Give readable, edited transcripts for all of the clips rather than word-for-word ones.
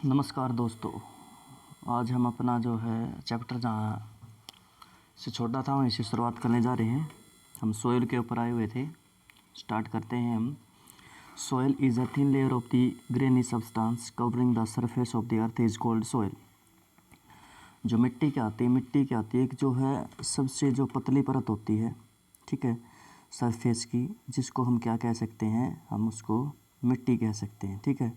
नमस्कार दोस्तों। आज हम अपना जो है चैप्टर जहाँ से छोड़ा था वहीं से शुरुआत करने जा रहे हैं। हम सोइल के ऊपर आए हुए थे। स्टार्ट करते हैं हम। Soil is a thin layer of the granny substance covering the surface of the earth is called soil. जो मिट्टी क्या आती है एक जो है सबसे जो पतली परत होती है, ठीक है, सरफेस की, जिसको हम क्या कह सकते हैं, हम उसको मिट्टी कह सकते हैं, ठीक है।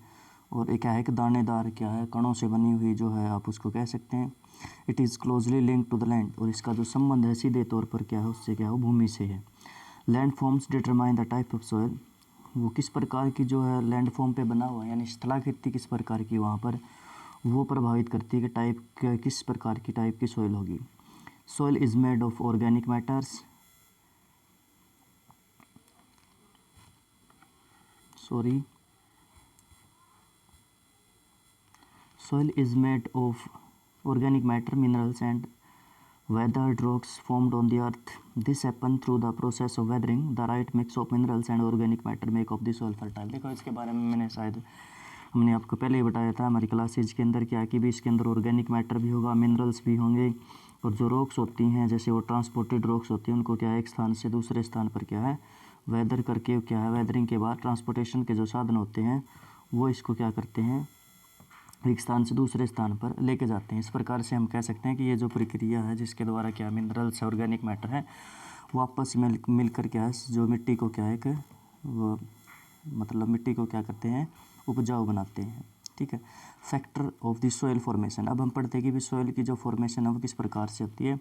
और एक क्या है, एक दानेदार क्या है, कणों से बनी हुई जो है, आप उसको कह सकते हैं। It is closely link to the land, और इसका जो संबंध है सीधे तौर पर क्या है, उससे क्या है, भूमि से है। Land forms determine the type of soil, वो किस प्रकार की जो है लैंड फॉर्म पे बना हुआ है, यानी स्थलाकृति किस प्रकार की वहाँ पर, वो प्रभावित करती है कि टाइप किस प्रकार की टाइप की सॉइल होगी। Soil is made of organic matters, soil is made of organic matter, minerals and weathered rocks formed on the earth. This happen through the process of weathering. The right mix of minerals and organic matter make of the soil fertile। देखो इसके बारे में मैंने शायद हमने आपको पहले ही बताया था हमारी क्लासेज के अंदर, क्या कि भी इसके अंदर ऑर्गेनिक मैटर भी होगा, मिनरल्स भी होंगे, और जो रॉक्स होती हैं जैसे वो ट्रांसपोर्टेड रॉक्स होती हैं, उनको क्या है एक स्थान से दूसरे स्थान पर क्या है वेदर करके, क्या है वेदरिंग के बाद ट्रांसपोर्टेशन के जो साधन होते हैं वो इसको क्या करते हैं, एक स्थान से दूसरे स्थान पर लेके जाते हैं। इस प्रकार से हम कह सकते हैं कि ये जो प्रक्रिया है जिसके द्वारा क्या मिनरल्स ऑर्गेनिक मैटर है वो आपस में मिलकर क्या है जो मिट्टी को क्या है कि वो मतलब मिट्टी को क्या करते हैं, उपजाऊ बनाते हैं, ठीक है। Factor of the soil formation, अब हम पढ़ते हैं कि भी सॉइल की जो फॉर्मेशन है वो किस प्रकार से होती है।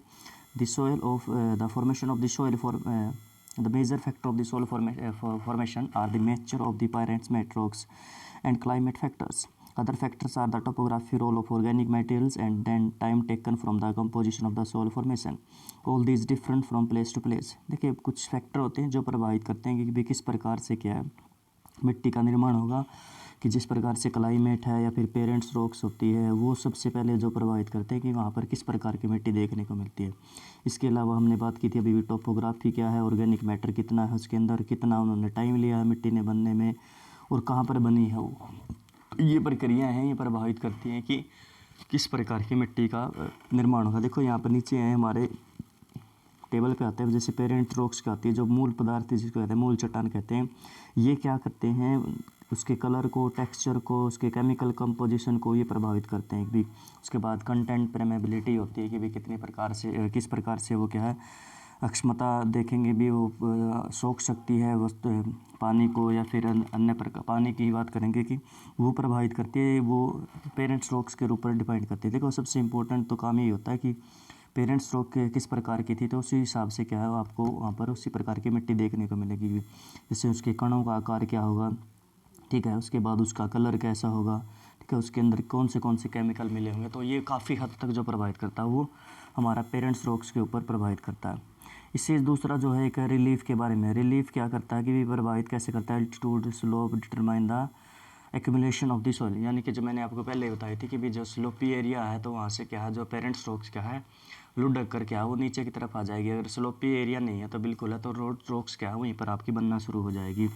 The soil of the formation of the soil the major factor of the soil formation are the nature of the parents matrix and climate factors. Other factors are the topography, role of organic materials, and then time taken from the composition of the soil formation. All these different from place to place। देखिए कुछ factor होते हैं जो प्रभावित करते हैं कि भी किस प्रकार से क्या है मिट्टी का निर्माण होगा, कि जिस प्रकार से क्लाइमेट है या फिर पेरेंट्स रॉक्स होती है, वो सबसे पहले जो प्रभावित करते हैं कि वहाँ पर किस प्रकार की मिट्टी देखने को मिलती है। इसके अलावा हमने बात की थी अभी भी टोपोग्राफी क्या है, ऑर्गेनिक मैटर कितना है उसके अंदर, कितना उन्होंने टाइम लिया है मिट्टी ने बनने में, और कहाँ पर बनी है वो। ये प्रक्रियाएँ हैं, ये प्रभावित करती हैं कि किस प्रकार की मिट्टी का निर्माण होगा। देखो यहाँ पर नीचे हैं हमारे टेबल पे आते हैं, जैसे पेरेंट रॉक्स क्या आती है, जो मूल पदार्थ जिसको कहते हैं मूल चट्टान कहते हैं, ये क्या करते हैं, उसके कलर को, टेक्सचर को, उसके केमिकल कंपोजिशन को ये प्रभावित करते हैं भी। उसके बाद कंटेंट परमेबिलिटी होती है कि भी कितनी प्रकार से किस प्रकार से वो क्या है अक्षमता देखेंगे भी, वो सोख सकती है वस्तु पानी को, या फिर अन्य प्रकार पानी की ही बात करेंगे कि वो प्रभावित करती है, वो पेरेंट्स रॉक्स के ऊपर डिपेंड करती है। देखो सबसे इम्पोर्टेंट तो काम यही होता है कि पेरेंट्स रॉक किस प्रकार की थी, तो उसी हिसाब से क्या है आपको वहाँ पर उसी प्रकार की मिट्टी देखने को मिलेगी। जैसे उसके कणों का आकार क्या होगा, ठीक है, उसके बाद उसका कलर कैसा होगा, ठीक है, उसके अंदर कौन से केमिकल मिले होंगे, तो ये काफ़ी हद तक जो प्रभावित करता है वो हमारा पेरेंट्स रॉक्स के ऊपर प्रभावित करता है। इससे दूसरा जो है एक रिलीफ के बारे में। रिलीफ क्या करता है कि भी प्रभावित कैसे करता है, altitude slope determine the accumulation of the soil, यानी कि जो मैंने आपको पहले बताई थी कि भी जो स्लोपी एरिया है तो वहाँ से क्या है जो पेरेंट्स रॉक्स क्या है लुढ़क कर क्या है वो नीचे की तरफ आ जाएगी। अगर स्लोपी एरिया नहीं है तो बिल्कुल है तो रोड रॉक्स क्या है वहीं पर आपकी बनना शुरू हो जाएगी।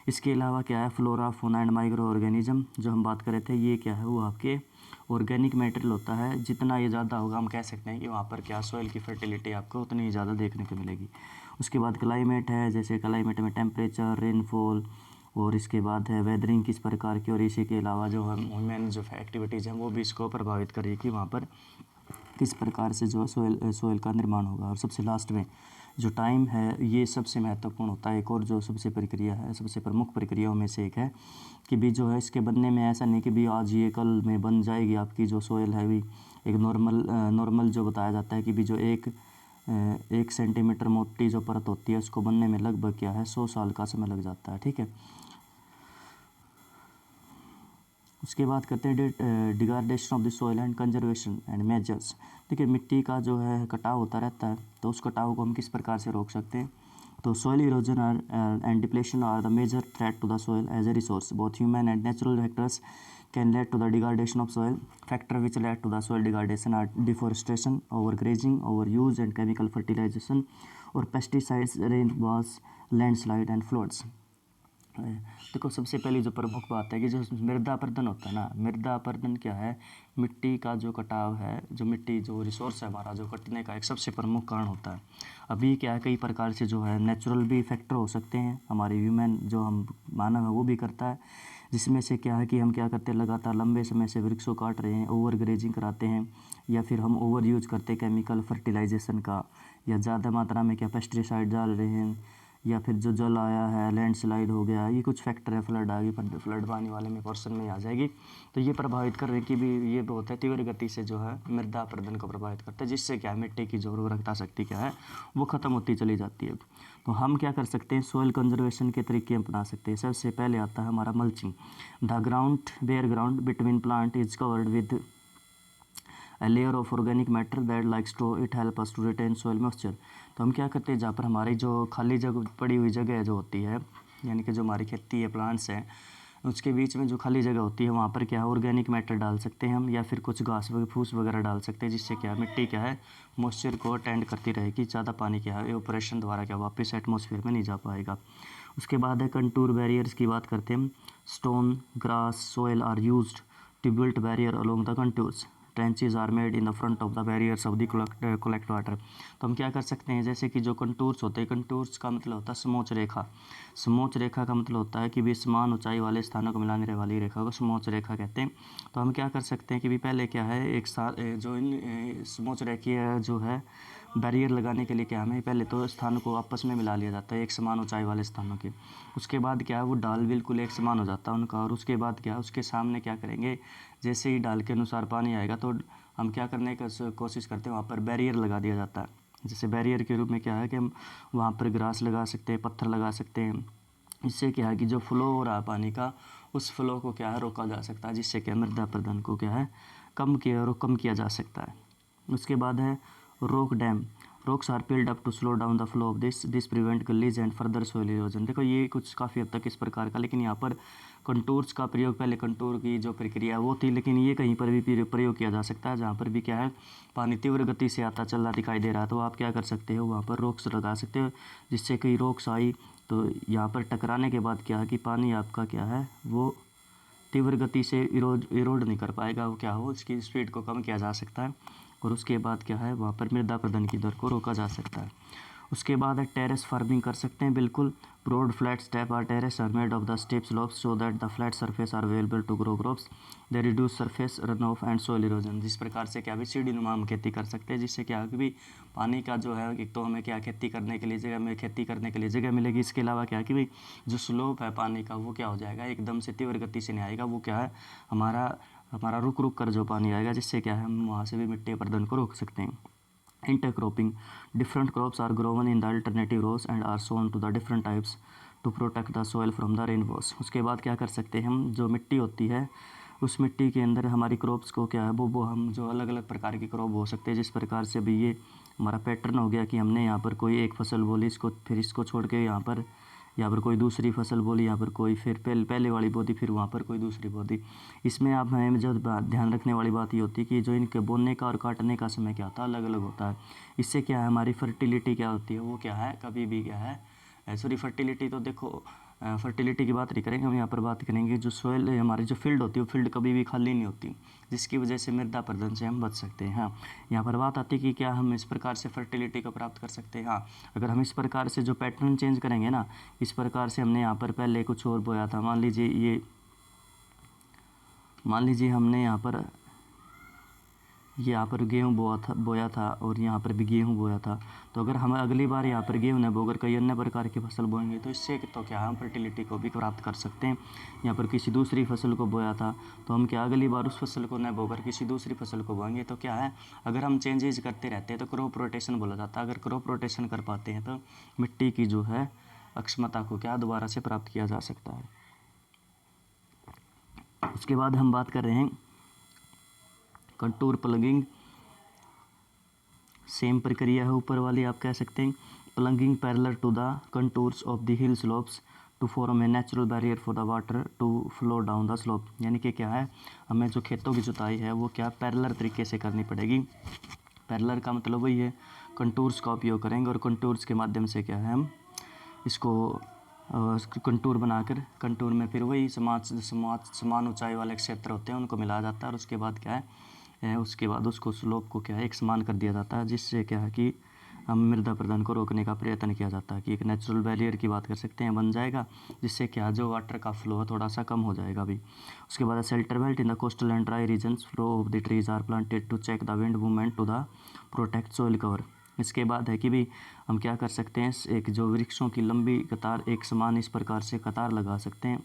इसके अलावा क्या है flora fauna and micro organism जो हम बात कर रहे थे, ये क्या है वो आपके ऑर्गेनिक मटेरियल होता है। जितना ये ज़्यादा होगा हम कह सकते हैं कि वहाँ पर क्या सॉइल की फर्टिलिटी आपको उतनी ही ज़्यादा देखने को मिलेगी। उसके बाद क्लाइमेट है, जैसे क्लाइमेट में टेम्परेचर, रेनफॉल, और इसके बाद है वेदरिंग किस प्रकार की, और इसी के अलावा जो ह्यूमन जो एक्टिविटीज़ हैं वो भी इसको प्रभावित करेगी कि वहाँ पर किस प्रकार से जो सोइल का निर्माण होगा। और सबसे लास्ट में जो टाइम है ये सबसे महत्वपूर्ण होता है। एक और जो सबसे प्रक्रिया है, सबसे प्रमुख प्रक्रियाओं में से एक है कि भी जो है इसके बनने में ऐसा नहीं कि भी आज ये कल में बन जाएगी आपकी जो सोइल है भी। एक नॉर्मल जो बताया जाता है कि भी जो एक सेंटीमीटर मोटी जो परत होती है उसको बनने में लगभग क्या है 100 साल का समय लग जाता है, ठीक है। उसके बाद करते हैं degradation of the soil and conservation and measures. देखिए मिट्टी का जो है कटाव होता रहता है, तो उस कटाव को हम किस प्रकार से रोक सकते हैं। तो soil erosion and depletion are the major threat to the soil as a resource. Both human and natural factors can lead to the degradation of soil. Factor which lead to the soil degradation are deforestation, overgrazing, overuse and chemical fertilization, or pesticides, rainwash, landslide and floods. देखो सबसे पहली जो प्रमुख बात है कि जो मृदा अपरदन होता है ना, मृदा अपरदन क्या है, मिट्टी का जो कटाव है, जो मिट्टी जो रिसोर्स है हमारा जो कटने का एक सबसे प्रमुख कारण होता है। अभी क्या है कई प्रकार से जो है नेचुरल भी फैक्टर हो सकते हैं, हमारी ह्यूमन जो हम मानव है वो भी करता है, जिसमें से क्या है कि हम क्या करते हैं लगातार लंबे समय से वृक्षों काट रहे हैं, ओवर ग्रेजिंग कराते हैं, या फिर हम ओवर यूज करते हैं केमिकल फर्टिलाइजेशन का, या ज़्यादा मात्रा में क्या पेस्टिसाइड डाल रहे हैं, या फिर जो जल आया है लैंडस्लाइड हो गया, ये कुछ फैक्टर है, फ्लड आ गई, फ्लड पानी वाले में पोर्शन में आ जाएगी, तो ये प्रभावित कर रहे हैं कि भी ये बहुत है तीव्र गति से जो है मृदा अपरदन को प्रभावित करता है, जिससे क्या है मिट्टी की जो उर्वरकता शक्ति क्या है वो ख़त्म होती चली जाती है। तो हम क्या कर सकते हैं, सॉइल कंजर्वेशन के तरीके अपना सकते हैं। सबसे पहले आता है हमारा mulching. The ground bare ground between plant is covered with a layer of organic matter that like straw, it help us to retain soil moisture। तो हम क्या करते हैं, जहाँ पर हमारी जो खाली जगह पड़ी हुई जगह जो होती है, यानी कि जो हमारी खेती है प्लांट्स हैं उसके बीच में जो खाली जगह होती है वहाँ पर क्या है ऑर्गेनिक मैटर डाल सकते हैं हम, या फिर कुछ घास फूस वगैरह डाल सकते हैं, जिससे क्या है मिट्टी क्या है मॉइस्चर को अटेंड करती रहेगी, ज़्यादा पानी क्या है एवापोरेशन द्वारा क्या वापस एटमॉस्फेयर में नहीं जा पाएगा। उसके बाद है कंटूर बैरियर्स की बात करते हैं। Stone, grass, soil are used to build barrier along the contours. Trenches are made in the front of the barriers of the collect water. तो हम क्या कर सकते हैं, जैसे कि जो कंटूर्स होते हैं, कंटूर्स का मतलब होता है समोच्च रेखा। समोच्च रेखा का मतलब होता है कि भी समान ऊंचाई वाले स्थानों को मिलाने वाली रेखा को समोच्च रेखा कहते हैं। तो हम क्या कर सकते हैं कि भी पहले क्या है एक साथ जो इन समोच्च रेखीय जो है बैरियर लगाने के लिए क्या हमें पहले तो स्थानों को आपस में मिला लिया जाता है एक समान ऊंचाई वाले स्थानों के। उसके बाद क्या है वो डाल बिल्कुल एक समान हो जाता है उनका, और उसके बाद क्या उसके सामने क्या करेंगे, जैसे ही डाल के अनुसार पानी आएगा तो हम क्या करने का कोशिश करते हैं, वहाँ पर बैरियर लगा दिया जाता है। जैसे बैरियर के रूप में क्या है कि हम वहाँ पर ग्रास लगा सकते हैं, पत्थर लगा सकते हैं। इससे क्या है कि जो फ्लो हो रहा है पानी का उस फ्लो को क्या है रोका जा सकता है, जिससे क्या मृदा अपरदन को क्या है कम किया जा सकता है। उसके बाद है rock dam. Rocks are piled up to slow down the flow of this prevent gullies and further soil erosion. देखो ये कुछ काफ़ी हद तक इस प्रकार का, लेकिन यहाँ पर कंटूर्स का प्रयोग, पहले कंटूर की जो प्रक्रिया वो थी, लेकिन ये कहीं पर भी प्रयोग किया जा सकता है जहाँ पर भी क्या है पानी तीव्र गति से आता चल रहा दिखाई दे रहा है, तो आप क्या कर सकते हो वहाँ पर रॉक्स लगा सकते हो, जिससे कई रॉक्स आई तो यहाँ पर टकराने के बाद क्या है कि पानी आपका क्या है वो तीव्र गति से इरोड नहीं कर पाएगा, वो क्या हो उसकी स्पीड को कम किया जा सकता है, और उसके बाद क्या है वहाँ पर मृदा अपरदन की दर को रोका जा सकता है। उसके बाद है टेरेस फार्मिंग कर सकते हैं। बिल्कुल broad flat step or terrace are made of the step slopes so that the flat surface are available to grow crops, they reduce surface run off and soil erosion. जिस प्रकार से क्या भी सीढ़ी नुमा हम खेती कर सकते हैं, जिससे क्या है कि भी पानी का जो है एक तो हमें क्या खेती करने के लिए जगह मिलेगी, इसके अलावा क्या है कि भाई जो स्लोप है पानी का वो क्या हो जाएगा एकदम से तीव्र गति से नहीं आएगा, वो क्या है हमारा रुक रुक कर जो पानी आएगा, जिससे क्या है हम वहाँ से भी मिट्टी अपरदन को रोक सकते हैं। Intercropping. Different crops are grown in the alternative rows and are sown to the different types to protect the soil from the rainwash। उसके बाद क्या कर सकते हैं हम, जो मिट्टी होती है उस मिट्टी के अंदर हमारी क्रॉप्स को क्या है वो हम जो अलग अलग प्रकार की क्रॉप हो सकते हैं, जिस प्रकार से भी ये हमारा पैटर्न हो गया कि हमने यहाँ पर कोई एक फसल बोली, इसको फिर इसको छोड़ के यहाँ पर कोई दूसरी फसल बोली, यहाँ पर कोई फिर पहले वाली बोती, फिर वहाँ पर कोई दूसरी बोती। इसमें आप हमें जो ध्यान रखने वाली बात ये होती है कि जो इनके बोने का और काटने का समय क्या होता है अलग अलग होता है। इससे क्या है हमारी फर्टिलिटी क्या होती है वो क्या है कभी भी क्या है सॉरी फर्टिलिटी तो देखो फर्टिलिटी की बात नहीं करेंगे हम, यहाँ पर बात करेंगे जो सोइल हमारी जो फील्ड होती है वो फील्ड कभी भी खाली नहीं होती, जिसकी वजह से मृदा अपरदन से हम बच सकते हैं। हाँ, यहाँ पर बात आती है कि क्या हम इस प्रकार से फर्टिलिटी को प्राप्त कर सकते हैं। हाँ, अगर हम इस प्रकार से जो पैटर्न चेंज करेंगे ना, इस प्रकार से हमने यहाँ पर पहले कुछ और बोया था, मान लीजिए हमने यहाँ पर गेहूँ बोया था और यहाँ पर भी गेहूँ बोया था, तो अगर हम अगली बार यहाँ पर गेहूँ न बोकर कई अन्य प्रकार की फसल बोएंगे तो इससे तो क्या हम फर्टिलिटी को भी प्राप्त कर सकते हैं। यहाँ पर किसी दूसरी फसल को बोया था तो हम क्या अगली बार उस फसल को न बोकर किसी दूसरी फसल को बोएंगे, तो क्या है अगर हम चेंजेज करते रहते हैं तो क्रॉप रोटेशन बोला जाता है। अगर क्रॉप रोटेशन कर पाते हैं तो मिट्टी की जो है अक्षमता को क्या दोबारा से प्राप्त किया जा सकता है। उसके बाद हम बात कर रहे हैं कंटूर प्लगिंग। सेम प्रक्रिया है ऊपर वाली, आप कह सकते हैं ploughing parallel to the contours of the hill slopes to form a natural barrier for the water to flow down the slope. यानी कि क्या है हमें जो खेतों की जुताई है वो क्या पैरेलल तरीके से करनी पड़ेगी। पैरेलल का मतलब वही है कंटूर्स का उपयोग करेंगे और कंटूर्स के माध्यम से क्या है हम इसको कंटूर बनाकर, कंटूर में फिर वही समान ऊंचाई वाले क्षेत्र होते हैं उनको मिलाया जाता है, और उसके बाद क्या है उसके बाद उसको स्लोप को क्या है एक समान कर दिया जाता है, जिससे क्या है कि हम मृदा प्रदूषण को रोकने का प्रयत्न किया जाता है कि एक नेचुरल बैरियर की बात कर सकते हैं बन जाएगा, जिससे क्या जो वाटर का फ्लो है थोड़ा सा कम हो जाएगा भी। उसके बाद shelter belt in the coastal and dry regions, flow of the trees are planted to check the wind movement to the protect soil cover. इसके बाद है कि भी हम क्या कर सकते हैं, एक जो वृक्षों की लंबी कतार एक समान इस प्रकार से कतार लगा सकते हैं,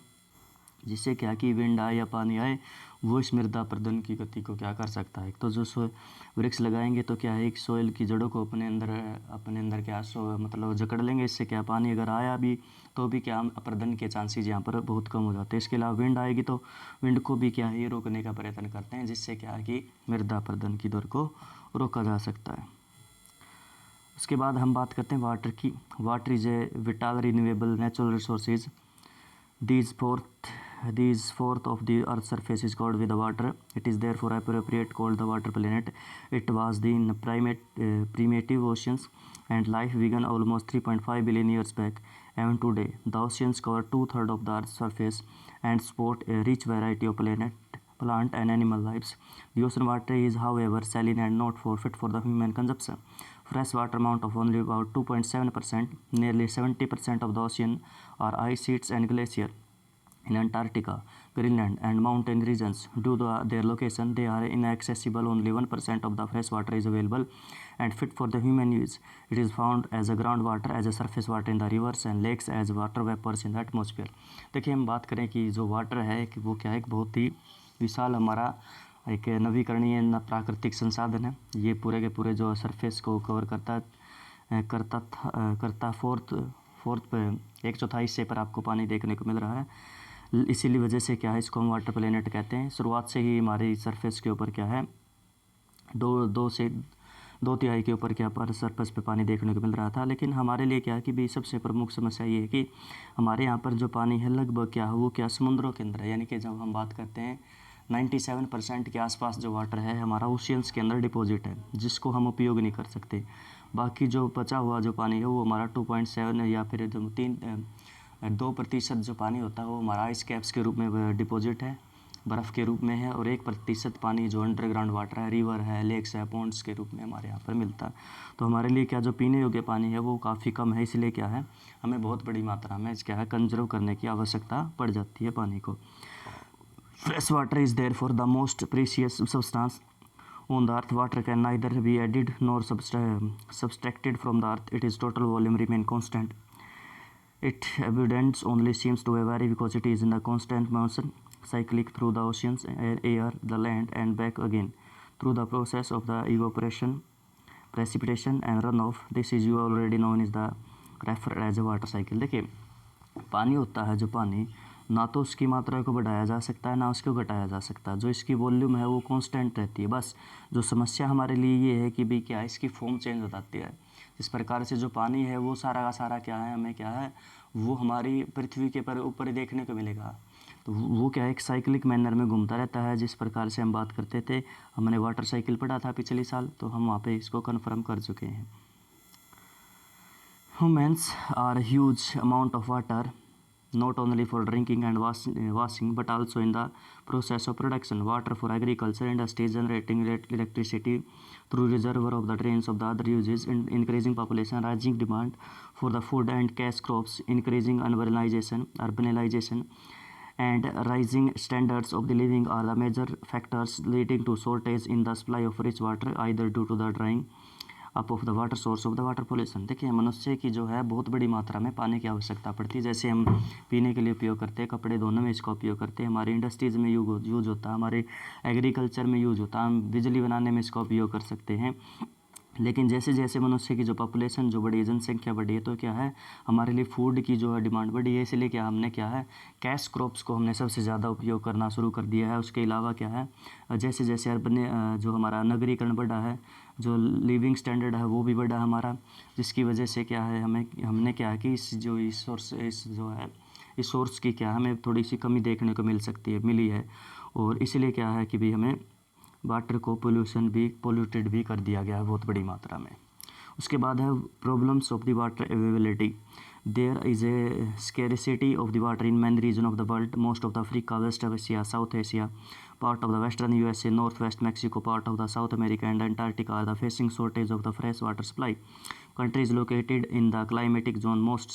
जिससे क्या कि विंड आए या पानी आए वो इस मृदा प्रदूषण की गति को क्या कर सकता है। तो जो वृक्ष लगाएंगे तो क्या है एक सोइल की जड़ों को अपने अंदर क्या मतलब जकड़ लेंगे, इससे क्या पानी अगर आया भी तो भी क्या प्रदूषण के चांसेस यहाँ पर बहुत कम हो जाते हैं। इसके अलावा विंड आएगी तो विंड को भी क्या है ये रोकने का प्रयत्न करते हैं, जिससे क्या है कि मृदा प्रदूषण की दर को रोका जा सकता है। उसके बाद हम बात करते हैं वाटर की। Water is a vital renewable natural resources. These fourth of the earth's surface is covered with the water. It is therefore appropriate called the water planet. It was the primitive oceans, and life began almost 3.5 billion years back. Even today, the oceans cover 2/3 of the earth's surface and support a rich variety of plant and animal lives. The ocean water is, however, saline and not fit for the human consumption. Fresh water amount of only about 2.7%. Nearly 70% of the ocean are ice sheets and glaciers. In Antarctica, Greenland, and mountain regions, due to their location, they are inaccessible. Only 1% of the fresh water is available and fit for the human use. It is found as a groundwater, as a surface water in the rivers and lakes, as water vapors in the atmosphere. देखिए हम बात करें कि जो water है कि वो क्या है, एक बहुत ही विशाल हमारा एक नवीकरणीय प्राकृतिक संसाधन है। ये पूरे के पूरे जो सरफेस को कवर करता फोर्थ पे 1/4 हिस्से पर आपको पानी देखने को मिल रहा है। इसीलिए वजह से क्या है इसको हम वाटर प्लेनेट कहते हैं। शुरुआत से ही हमारी सरफेस के ऊपर क्या है 2/3 के ऊपर क्या पर सरफेस पे पानी देखने को मिल रहा था, लेकिन हमारे लिए क्या है कि भी सबसे प्रमुख समस्या ये है कि हमारे यहाँ पर जो पानी है लगभग क्या है वो क्या समुद्रों के अंदर है। यानी कि जब हम बात करते हैं 97% के आसपास जो वाटर है हमारा ओशियंस के अंदर डिपॉजिट है, जिसको हम उपयोग नहीं कर सकते। बाकी जो बचा हुआ जो पानी है वो हमारा 2.7 या फिर जो 2% जो पानी होता है वो हमारा आइस कैप्स के रूप में डिपॉजिट है, बर्फ़ के रूप में है, और 1% पानी जो अंडरग्राउंड वाटर है, रिवर है, लेक्स है, पॉन्ड्स के रूप में हमारे यहाँ पर मिलता है। तो हमारे लिए क्या जो पीने योग्य पानी है वो काफ़ी कम है, इसलिए क्या है हमें बहुत बड़ी मात्रा में क्या है कंजर्व करने की आवश्यकता पड़ जाती है पानी को। Fresh water is therefore the most precious substance on the earth. Water can neither be added nor subtracted from the earth. Its total volume remain constant. Its abundance only seems to vary because it is in the constant motion, cyclic through the oceans, air, the land, and back again through the process of the evaporation, precipitation, and runoff. This is you already known as the referred as a water cycle. देखिए पानी होता है जो पानी ना तो उसकी मात्रा को बढ़ाया जा सकता है ना उसको घटाया जा सकता है। जो इसकी वॉल्यूम है वो कांस्टेंट रहती है। बस जो समस्या हमारे लिए ये है कि भी क्या इसकी फॉर्म चेंज हो जाती है। इस प्रकार से जो पानी है वो सारा का सारा क्या है हमें क्या है वो हमारी पृथ्वी के ऊपर देखने को मिलेगा। तो वो क्या है एक साइक्लिक मैनर में घूमता रहता है। जिस प्रकार से हम बात करते थे, हमने वाटर साइकिल पढ़ा था पिछले साल, तो हम वहाँ पे इसको कन्फर्म कर चुके हैं। Humans are a huge amount of water, not only for drinking and washing, but also in the process of production. Water for agriculture, industries, generating electricity through reservoir of the drains of the other uses, increasing population, rising demand for the food and cash crops, increasing urbanization, and rising standards of the living are the major factors leading to shortage in the supply of rich water, either due to the drying up of the water source of the water pollution. देखिए मनुष्य की जो है बहुत बड़ी मात्रा में पानी की आवश्यकता पड़ती है। जैसे हम पीने के लिए उपयोग करते हैं, कपड़े धोने में इसका उपयोग करते हैं, हमारी इंडस्ट्रीज़ में यूज़ होता है, हमारे एग्रीकल्चर में यूज़ होता है, हम बिजली बनाने में इसका उपयोग कर सकते हैं। लेकिन जैसे जैसे मनुष्य की जो पॉपुलेशन जो बढ़ी है, जनसंख्या बढ़ी है, तो क्या है हमारे लिए फूड की जो है डिमांड बढ़ी है। इसलिए क्या हमने क्या है कैश क्रॉप्स को हमने सबसे ज़्यादा उपयोग करना शुरू कर दिया है। उसके अलावा क्या है जैसे जैसे अर्बन जो हमारा नगरीकरण बढ़ा है, जो लिविंग स्टैंडर्ड है वो भी बढ़ा हमारा, जिसकी वजह से क्या है हमने क्या है कि इस सोर्स की क्या हमें थोड़ी सी कमी देखने को मिली है। और इसलिए क्या है कि भी हमें वाटर को पोल्यूटेड भी कर दिया गया है बहुत बड़ी मात्रा में। उसके बाद है problems of the water availability. There is a scarcity of the water in many regions of the world. Most of the Africa, West Asia, South Asia, part of the Western USA, Northwest Mexico, part of the South America and Antarctica are the facing shortage of the fresh water supply. Countries located in the climatic zone most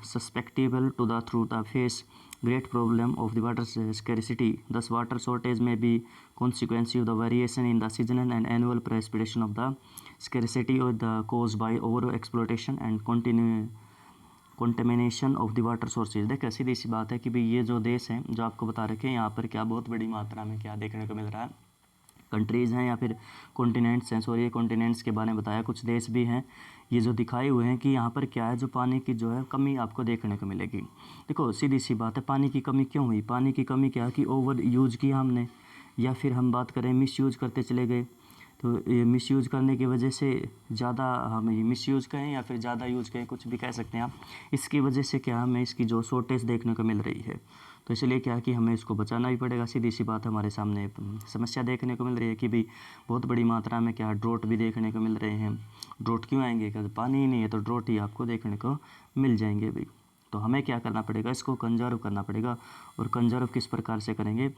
susceptible to the through the face great problem of the water scarcity. Thus, water shortage may be consequence of the variation in the seasonal and annual precipitation of the scarcity or the caused by over exploitation and contamination of the water sources. देखिए सीधी सी बात है कि भाई ये जो देश हैं जो आपको बता रखे हैं यहाँ पर क्या बहुत बड़ी मात्रा में क्या देखने को मिल रहा है, कंट्रीज़ हैं या फिर कॉन्टिनेंट्स हैं, सॉरी कॉन्टिनेंट्स के बारे में बताया, कुछ देश भी हैं ये जो दिखाए हुए हैं कि यहाँ पर क्या है जो पानी की जो है कमी आपको देखने को मिलेगी। देखो सीधी सी बात है, पानी की कमी क्यों हुई, पानी की कमी क्या कि ओवर यूज किया हमने, या फिर हम बात करें मिस यूज करते चले गए, तो ये मिस यूज़ करने की वजह से ज़्यादा हम ये मिस यूज़ कहें या फिर ज़्यादा यूज़ कहें, कुछ भी कह सकते हैं आप, इसकी वजह से क्या हमें इसकी जो शॉर्टेज देखने को मिल रही है। तो इसलिए क्या कि हमें इसको बचाना ही पड़ेगा। सीधी सी बात हमारे सामने समस्या देखने को मिल रही है कि भाई बहुत बड़ी मात्रा में क्या ड्रोट भी देखने को मिल रहे हैं। ड्रोट क्यों आएंगे, क्या पानी ही नहीं है तो ड्रोट ही आपको देखने को मिल जाएंगे भाई। तो हमें क्या करना पड़ेगा, इसको कंजर्व करना पड़ेगा। और कंजर्व किस प्रकार से करेंगे,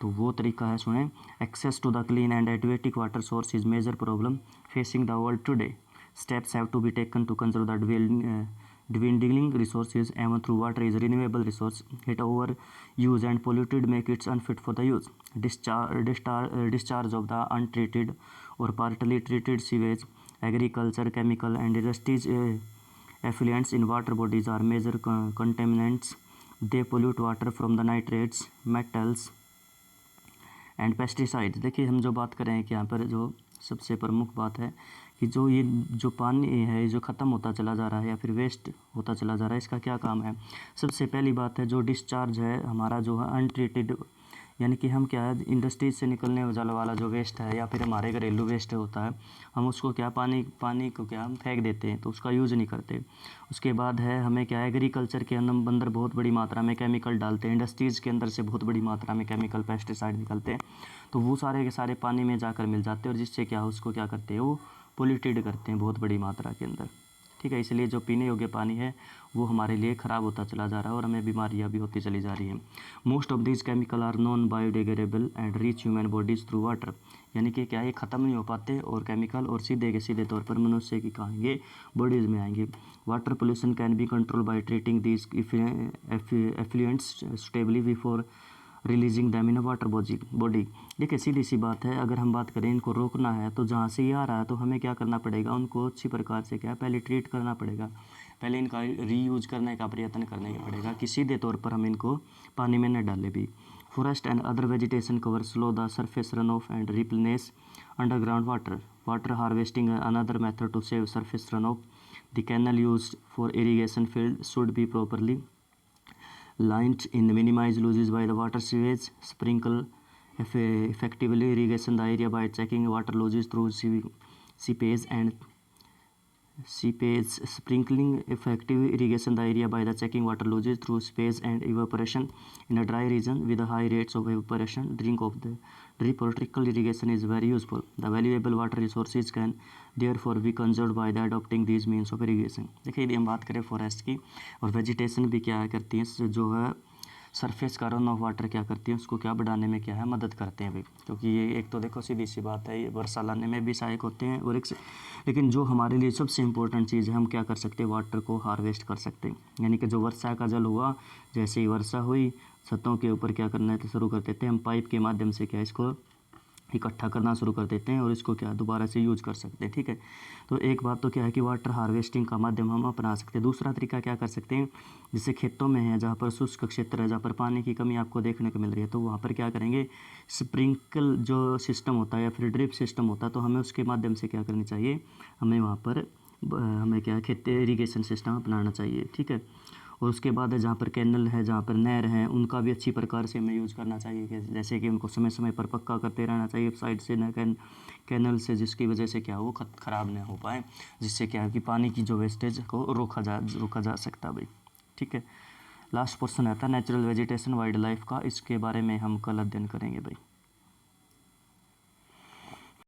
तो वो तरीका है सुने, access to the clean and adequate water source is major problem facing the world today. Steps have to be taken to conserve the dwindling resources even through water is renewable resource. It over use and polluted make it unfit for the use. Discharge of the untreated or partly treated sewage, agriculture, chemical and industries effluents in water bodies are major contaminants. They pollute water from the nitrates, metals and pesticides. देखिए हम जो बात करें कि यहाँ पर जो सबसे प्रमुख बात है कि जो ये जो पानी है जो ख़त्म होता चला जा रहा है या फिर वेस्ट होता चला जा रहा है, इसका क्या काम है। सबसे पहली बात है जो डिस्चार्ज है हमारा जो है अनट्रीटेड, यानी कि हम क्या है इंडस्ट्रीज से निकलने वाला जो वेस्ट है या फिर हमारे घरेलू वेस्ट होता है, हम उसको क्या पानी को क्या हम फेंक देते हैं, तो उसका यूज़ नहीं करते। उसके बाद है हमें क्या एग्रीकल्चर के अंदर बहुत बड़ी मात्रा में केमिकल डालते हैं, इंडस्ट्रीज़ के अंदर से बहुत बड़ी मात्रा में केमिकल पेस्टिसाइड निकलते हैं, तो वो सारे के सारे पानी में जाकर मिल जाते हैं और जिससे क्या उसको क्या करते हैं वो पोल्यूटेड करते हैं बहुत बड़ी मात्रा के अंदर। ठीक है, इसलिए जो पीने योग्य पानी है वो हमारे लिए ख़राब होता चला जा रहा है और हमें बीमारियां भी होती चली जा रही हैं। Most of these chemical are non biodegradable and reach human bodies through water, यानी कि क्या ये ख़त्म नहीं हो पाते और केमिकल और सीधे तौर पर मनुष्य की कहेंगे बॉडीज़ में आएंगे। Water pollution can be control by treating these effluents stably before releasing them in water body. देखिए सीधी सी बात है, अगर हम बात करें इनको रोकना है तो जहाँ से ये आ रहा है तो हमें क्या करना पड़ेगा, उनको अच्छी प्रकार से क्या पहले ट्रीट करना पड़ेगा, पहले इनका रीयूज करने का प्रयत्न करने का पड़ेगा कि सीधे तौर पर हम इनको पानी में न डालें भी। Forest and other vegetation cover slow the surface run off and replace underground water harvesting another method to save surface run off. The canal used for irrigation field should be properly lined in minimize losses by the water sewage. Sprinkle effectively irrigation the area by checking water losses through seepage and sprinkling effective irrigation the area by the checking water losses through seepage and evaporation in a dry region with high rates of evaporation. Drip or trickle irrigation is very useful. The valuable water resources can therefore be conserved by the adopting these means of irrigation. देखिए यदि हम बात करें forest की और vegetation भी क्या करती है, जो है सरफेस का रन ऑफ वाटर क्या करती है उसको क्या बढ़ाने में क्या है मदद करते हैं भाई, क्योंकि ये एक तो देखो सीधी सी बात है ये वर्षा लाने में भी सहायक होते हैं और लेकिन जो हमारे लिए सबसे इम्पोर्टेंट चीज़ है हम क्या कर सकते हैं, वाटर को हार्वेस्ट कर सकते हैं। यानी कि जो वर्षा का जल हुआ, जैसे ही वर्षा हुई छतों के ऊपर क्या करना है शुरू कर देते हैं हम पाइप के माध्यम से क्या इसको इकट्ठा करना शुरू कर देते हैं और इसको क्या दोबारा से यूज कर सकते हैं। ठीक है, तो एक बात तो क्या है कि वाटर हार्वेस्टिंग का माध्यम हम अपना सकते हैं। दूसरा तरीका क्या कर सकते हैं, जैसे खेतों में है जहाँ पर शुष्क क्षेत्र है, जहाँ पर पानी की कमी आपको देखने को मिल रही है, तो वहाँ पर क्या करेंगे स्प्रिंकल जो सिस्टम होता है या फिर ड्रिप सिस्टम होता है, तो हमें उसके माध्यम से क्या करनी चाहिए, हमें वहाँ पर हमें क्या खेती इरीगेशन सिस्टम अपनाना चाहिए। ठीक है, और उसके बाद जहाँ पर कैनल है, जहाँ पर नहर हैं, उनका भी अच्छी प्रकार से हमें यूज़ करना चाहिए कि जैसे कि उनको समय समय पर पक्का करते रहना चाहिए साइड से न कैनल से, जिसकी वजह से क्या वो ख़राब न हो पाए, जिससे क्या है कि पानी की जो वेस्टेज को रोका जा सकता भाई। ठीक है, लास्ट पोर्शन आता है नेचुरल वेजिटेशन वाइल्ड लाइफ का, इसके बारे में हम कल अध्ययन करेंगे भाई।